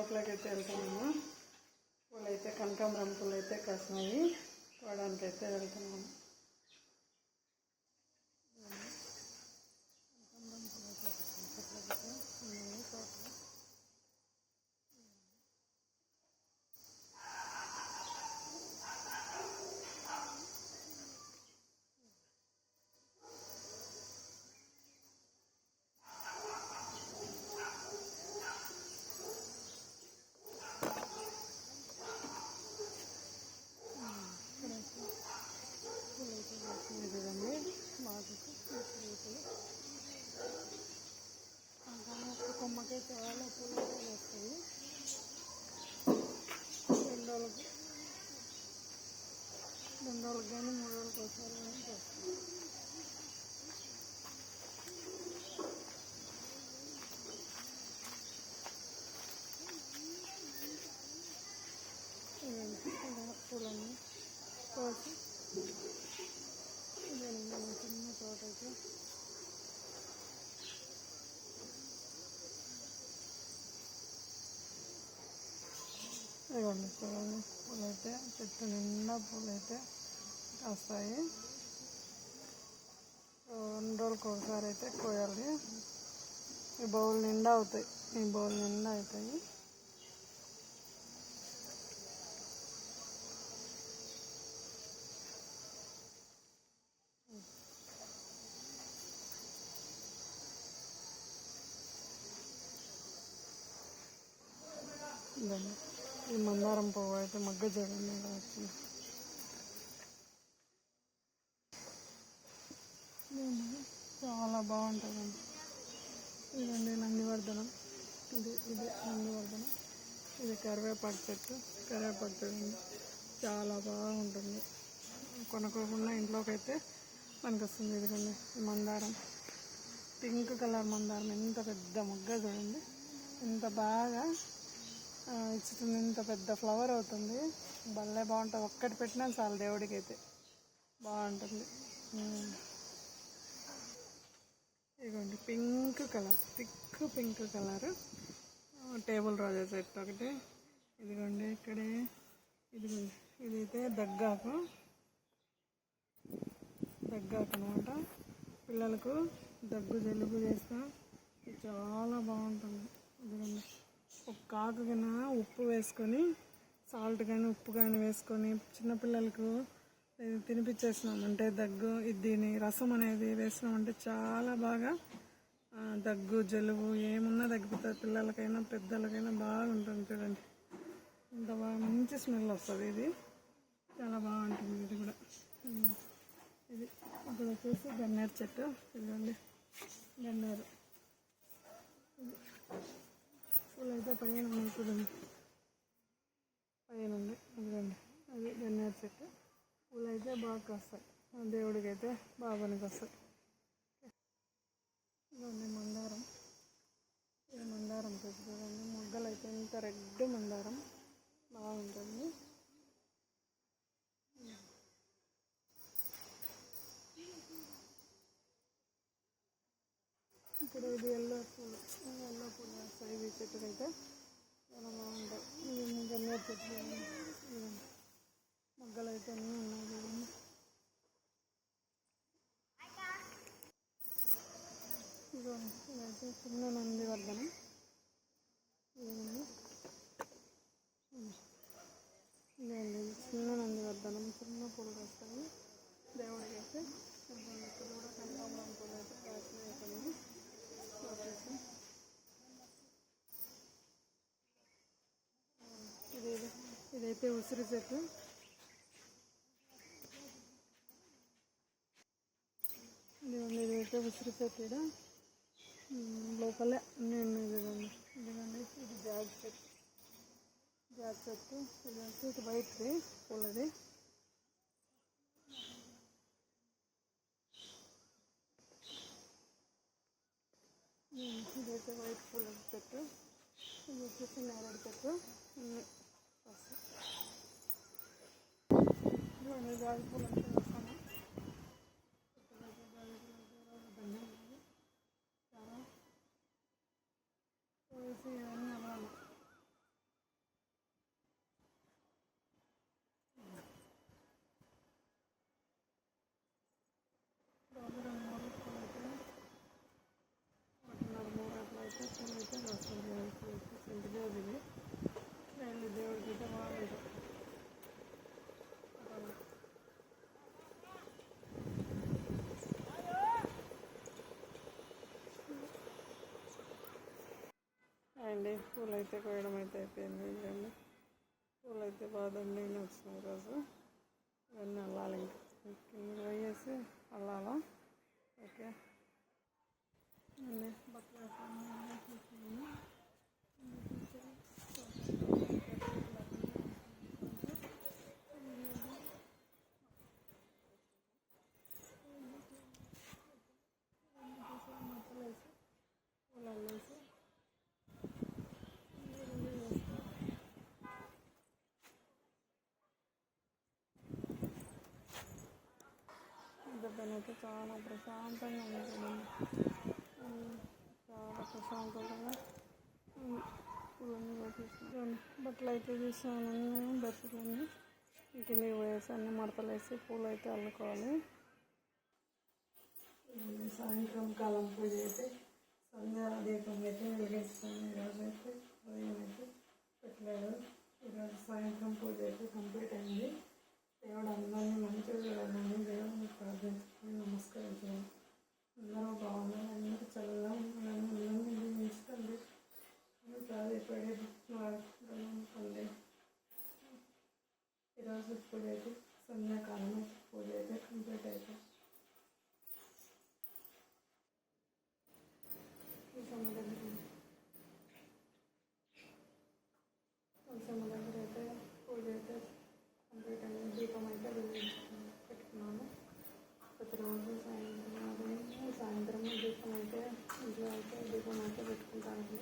లోపలికి అయితే వెళ్తున్నాము. పూలు అయితే కనకాంబరం పూలు అయితే కాసినాయి, కోయడానికి అయితే వెళ్తున్నాము. చూడండి మాకు ఒక కొమ్మకి చాలా పూలు అయితే వస్తాయి. 2 రోజులకి కానీ 3 రోజులకి ఒకసారి కానీ వస్తాయి. పూలన్నీ కోసి ఇదేనండి మా చిన్న తోట అయితే. ఇవ్వండి చూడండి, పూలైతే చెట్టు నిండా పూలైతే కాస్తాయి. 2 రోజులకు ఒకసారి అయితే కోయాలి. ఈ బౌల్ నిండా అవుతాయి, ఈ బౌల్ నిండా అవుతాయి. ఈ మందారం పువ్వు అయితే మగ్గ చూడండి ఇలా వచ్చింది. చాలా బాగుంటుందండి. ఇదండి నందివర్ధనం, ఇది నందివర్ధనం, ఇది కరివేపాకు చెట్టు. కరివేపాకు చూడండి చాలా బాగుంటుంది, కొనుక్కోకుండా ఇంట్లోకి అయితే మనకు వస్తుంది. ఇదిగోండి మందారం, పింక్ కలర్ మందారం, ఎంత పెద్ద మొగ్గ చూడండి, ఎంత బాగా ఇచ్చుతుంది, ఇంత పెద్ద ఫ్లవర్ అవుతుంది. భలే బాగుంటుంది, ఒక్కటి పెట్టినా చాలు దేవుడికి అయితే బాగుంటుంది. ఇదిగోండి pink colour, pink colour table రోజా చెట్టు ఒకటి. ఇదిగోండి ఇక్కడే, ఇదిగోండి ఇదైతే దగ్గాకు అనమాట. పిల్లలకు దగ్గు జలుబు చేస్తా చాలా బాగుంటుంది. ఇదిగోండి ఒక ఆకు కింద ఉప్పు వేసుకొని, సాల్ట్ కానీ ఉప్పు కానీ వేసుకొని చిన్నపిల్లలకు తినిపించేసినామంటే దగ్గు, దీని రసం అనేది వేసినామంటే చాలా బాగా దగ్గు జలుబు ఏమున్నా తగ్గిపోతుంది. పిల్లలకైనా పెద్దలకైనా బాగుంటుంది. చూడండి ఇంత బాగా మంచి స్మెల్ వస్తుంది. ఇది చాలా బాగుంటుంది. ఇది కూడా ఇది ఇప్పుడు వచ్చేసి గన్నేరు చెట్టు. ఇదిగోండి గన్నేరు పూలు అయితే పైన చూడండి, పైన ఉంది. ఇదిగోండి అది గన్నేరు చెట్టు. పూలు అయితే బాగా కాస్తాయి, దేవుడికి అయితే బాగా పనికి వస్తాయి. ఇదిగోండి మందారం, ఇది మందారం చెట్టు చూడండి, మొగ్గలు అయితే ఇంత రెడ్ మందారం బాగుంటుంది. ఇక్కడ ఇది ఎల్లో పూలు వస్తాయి. ఈ చెట్టుకు అయితే చాలా బాగుంటాయి. ఇది గన్నేరు చెట్లు, మొగ్గలు అయితే అన్నీ ఉన్నాయి చూడండి. ఇదైతే చిన్న నందివర్ధనం. ఇదండి చిన్న నందివర్ధనం, చిన్న పూలు వస్తాయి దేవుడికి అయితే. ఇక్కడ కూడా కనకాంబరం పూలు అయితే కాసినాయి. ఇదైతే ఉసిరి చెట్టు. ఇదైతే ఉసిరి చెట్టు, లోపలే అన్నీ ఉన్నాయి చూడండి. ఇదిగోండి ఇది జాజ్ చెట్టు, ఇదంతా ఇది వైట్ది పూలది. ఇదైతే వైట్ పూల చెట్టు. ఇది వచ్చేసి నేరేడు చెట్టు. జాజి పూలు అంటే వస్తాను. చాలా వేసి ఇవన్నీ అవ్వాలి. ఇదిగోండి పూలు అయితే కోయడం అయితే అయిపోయింది. ఇదిగోండి పూలు అయితే బాగా దండిగా వచ్చినాయి ఈరోజు. ఇవన్నీ అల్లాలి, ఇంకా కింద పోయేసి అల్లాలా. ఓకే బట్టలు వేసి పూలు అల్లేసి అయితే చాలా ప్రశాంతంగా ఉంటుంది. చాలా ప్రశాంతంగా పూలన్నీ వేసేసాను. బట్టలు అయితే తీసాను, బెడ్షీట్లన్నీ కిందకి పోయేసి అన్ని మడతలు వేసి పూలు అయితే అల్లుకోవాలి. సాయంత్రం కాలం పూజ అయితే సంధ్యా దీపం అయితే వెలిగిస్తాను. ఈరోజు అయితే ఉదయం అయితే పెట్టలేదు. ఈరోజు సాయంత్రం పూజ అయితే కంప్లీట్ అయింది. దేవుడు అందరినీ మంచిగా చూడాలని దేవుడిని ప్రార్థించుకొని నమస్కరించడం. అందరూ బాగున్నారు, అందరూ చల్లగా ఉండాలని అందరినీ దీవించండి. ప్రాధాయపడే పొంది ఈరోజు పూజ అయితే సంధ్యాకాలం పూజ అయితే కంప్లీట్ అయిపోయింది. తులసమ్మ దగ్గర అయితే పూజ అయితే కంప్లీట్ అయింది. దీపం అయితే పెట్టుకున్నాను. ప్రతిరోజు సాయంత్రం దీపం అయితే ఇంట్లో అయితే దీపం అయితే పెట్టుకుంటాను.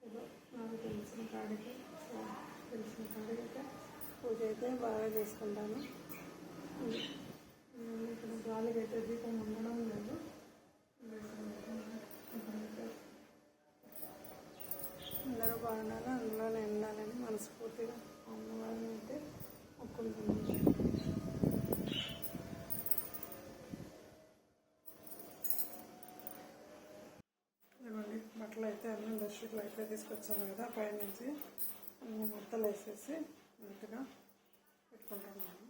ఏదో నాకు తెలిసిన కాడికి అయితే పూజ అయితే బాగా చేసుకుంటాను. ఇక్కడ గాలికి అయితే దీపం ఉండడం లేదు. అందరూ బాగుండాలి, అందులోనే ఉండాలని మనస్ఫూర్తిగా అమ్మవారిని అయితే మొక్కుంటున్నాను. ఇవ్వండి బట్టలు అయితే అన్ని బెడ్షీట్లు అయితే తీసుకొచ్చాను కదా, పైనుంచి అన్ని మొత్తలు వేసేసి నీట్గా పెట్టుకుంటున్నాను.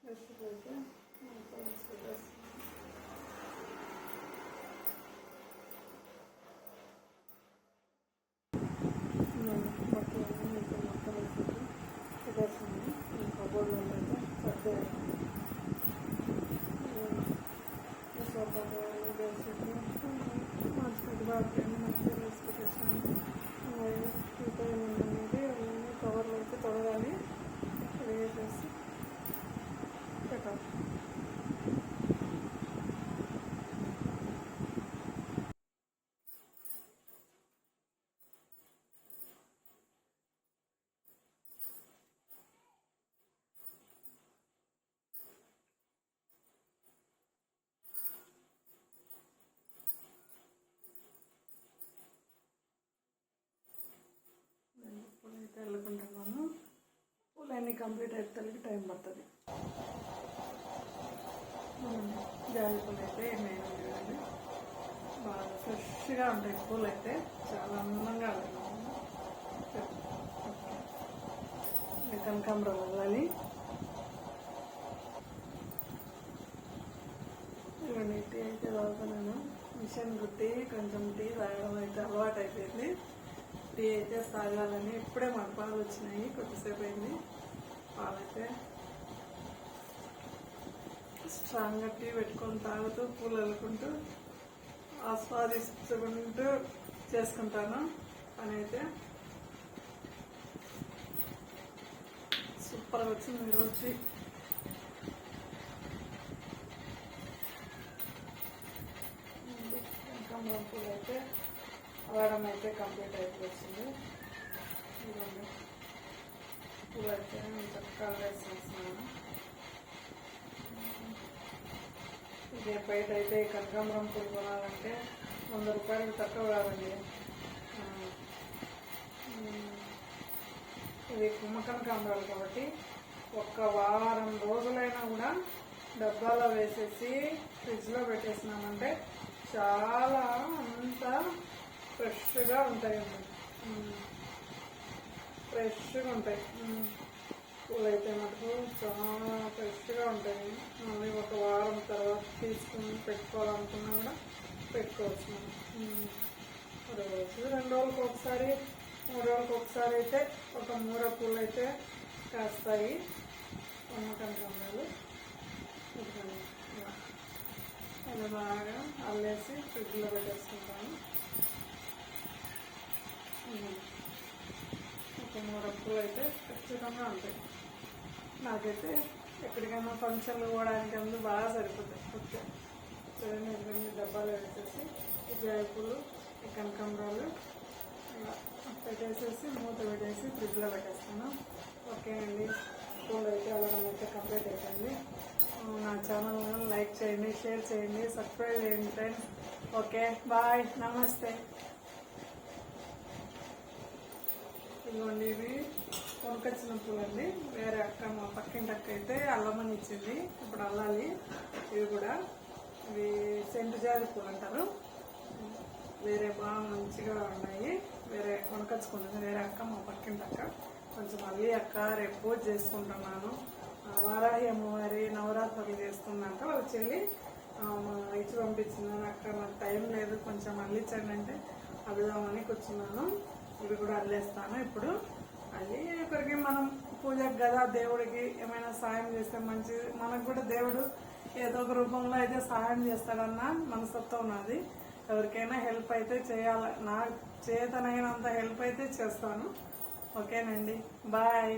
బెడ్షీట్లు అయితే మొత్తలు వేసేసి బట్టలు అన్నీ మొత్తం వేసేసి పెట్టేసాను. కబోర్డ్లో అయితే సర్దేయాలి. బెడ్షీట్లు మంచిగా బాగా మంచిగా వేసి పెట్టేసాను. ఇంకా ఏమన్నది అవన్నీ కవర్లు అయితే తొడగాలి, వేసేసి పెట్టాలి. పూలు అయితే వెళ్ళుకుంటున్నాను. పూలన్నీ కంప్లీట్ అయితే టైం పడుతుంది. జాజి పూలు అయితే నేను చూడండి బాగా ఫ్రెష్గా ఉంటాయి. పూలు అయితే చాలా అందంగా ఉంటాయి. కనకాంబరం వెళ్ళాలి. ఇవన్నీ టీ అయితే తాగుతున్నాను. మిషన్ కుట్టి కొంచెం టీ తాగడం అయితే అలవాటు అయిపోయింది. టీ అయితే తాగాలని ఇప్పుడే మన పాలు వచ్చినాయి, కొద్దిసేపు అయింది. పాలైతే స్ట్రాంగ్గా టీ పెట్టుకొని తాగుతూ పూలు అల్లుకుంటూ ఆస్వాదించుకుంటూ చేసుకుంటాను. పని అయితే సూపర్గా వచ్చింది ఈరోజు టీ. కనకాంబరం పూలు అయితే అవ్వడం అయితే కంప్లీట్ అయిపోతుంది. ఇవన్నీ పూలు అయితే చక్కగా వేసేస్తున్నాను. ఇదే బయట అయితే కనకాంబరం పూలు కొనాలంటే 100 రూపాయలకు తక్కువ కాదండి. ఇవి కుమ్మ కనకాంబరాలు కాబట్టి ఒక్క వారం రోజులైనా కూడా డబ్బాలో వేసేసి ఫ్రిడ్జ్లో పెట్టేసినామంటే చాలా అంతా ఫ్రెష్గా ఉంటాయండి. ఫ్రెష్గా ఉంటాయి. పూలు అయితే మటుకు చాలా ఫ్రెష్గా ఉంటాయి. మళ్ళీ ఒక వారం తర్వాత తీసుకుని పెట్టుకోవాలనుకున్నా కూడా పెట్టుకోవచ్చు మనం. రోజు 2 రోజులకు ఒకసారి 3 రోజులకు ఒకసారి అయితే ఒక మూర పూలు అయితే కాస్తాయి. కనకాంబరాలు ఇలా బాగా అల్లేసి ఫ్రిడ్జ్లో పెట్టేసుకుంటాను. ఒక మూర పూలు అయితే ఖచ్చితంగా ఉంటాయి. నాకైతే ఎక్కడికైనా ఫంక్షన్లు పోవడానికి అందు బాగా సరిపోతాయి. ఓకే, చూడండి ఎందుకంటే డబ్బాలు వేసేసి ఈ జాయిపూలు ఈ కనకాంబరాలు ఇలా పెట్టేసేసి మూత పెట్టేసి ఫ్రిడ్జ్లో పెట్టేస్తాను. ఓకే అండి, పూలు అయితే అలగడం అయితే కంప్లీట్ అయిపోయింది. నా ఛానల్ లైక్ చేయండి, షేర్ చేయండి, సబ్స్క్రైబ్ చేయండి ఫ్రెండ్స్. ఓకే బాయ్, నమస్తే. ఇదిగోండి, ఇవి కొనుకొచ్చిన పూలండి. వేరే అక్క మా పక్కింటి అక్క అయితే అల్లమని ఇచ్చింది, ఇప్పుడు అల్లాలి. ఇవి కూడా ఇవి సెంటు జాతి పూలు అంటారు. వేరే బాగా మంచిగా ఉన్నాయి. వేరే కొనుకొచ్చుకున్నది వేరే అక్క, మా పక్కింటి అక్క. కొంచెం మళ్ళీ అక్క రేపు పూజ చేసుకుంటున్నాను. వారాహి అమ్మవారి నవరాత్రులు చేస్తుందంట వాళ్ళ చెల్లి, ఇచ్చి పంపించిందని. అక్క నాకు టైం లేదు, కొంచెం అల్లించండి అంటే అల్లుదామని కూర్చున్నాను. ఇవి కూడా అల్లేస్తాను ఇప్పుడు. అది ఒకరికి మనం పూజకు కదా, దేవుడికి ఏమైనా సాయం చేస్తే మంచిది. మనకు కూడా దేవుడు ఏదో ఒక రూపంలో అయితే సహాయం చేస్తాడన్న మనస్తత్వం ఉన్నది. ఎవరికైనా హెల్ప్ అయితే చేయాలి, నా చేతనైనంత హెల్ప్ అయితే చేస్తాను. ఓకేనండి, బాయ్.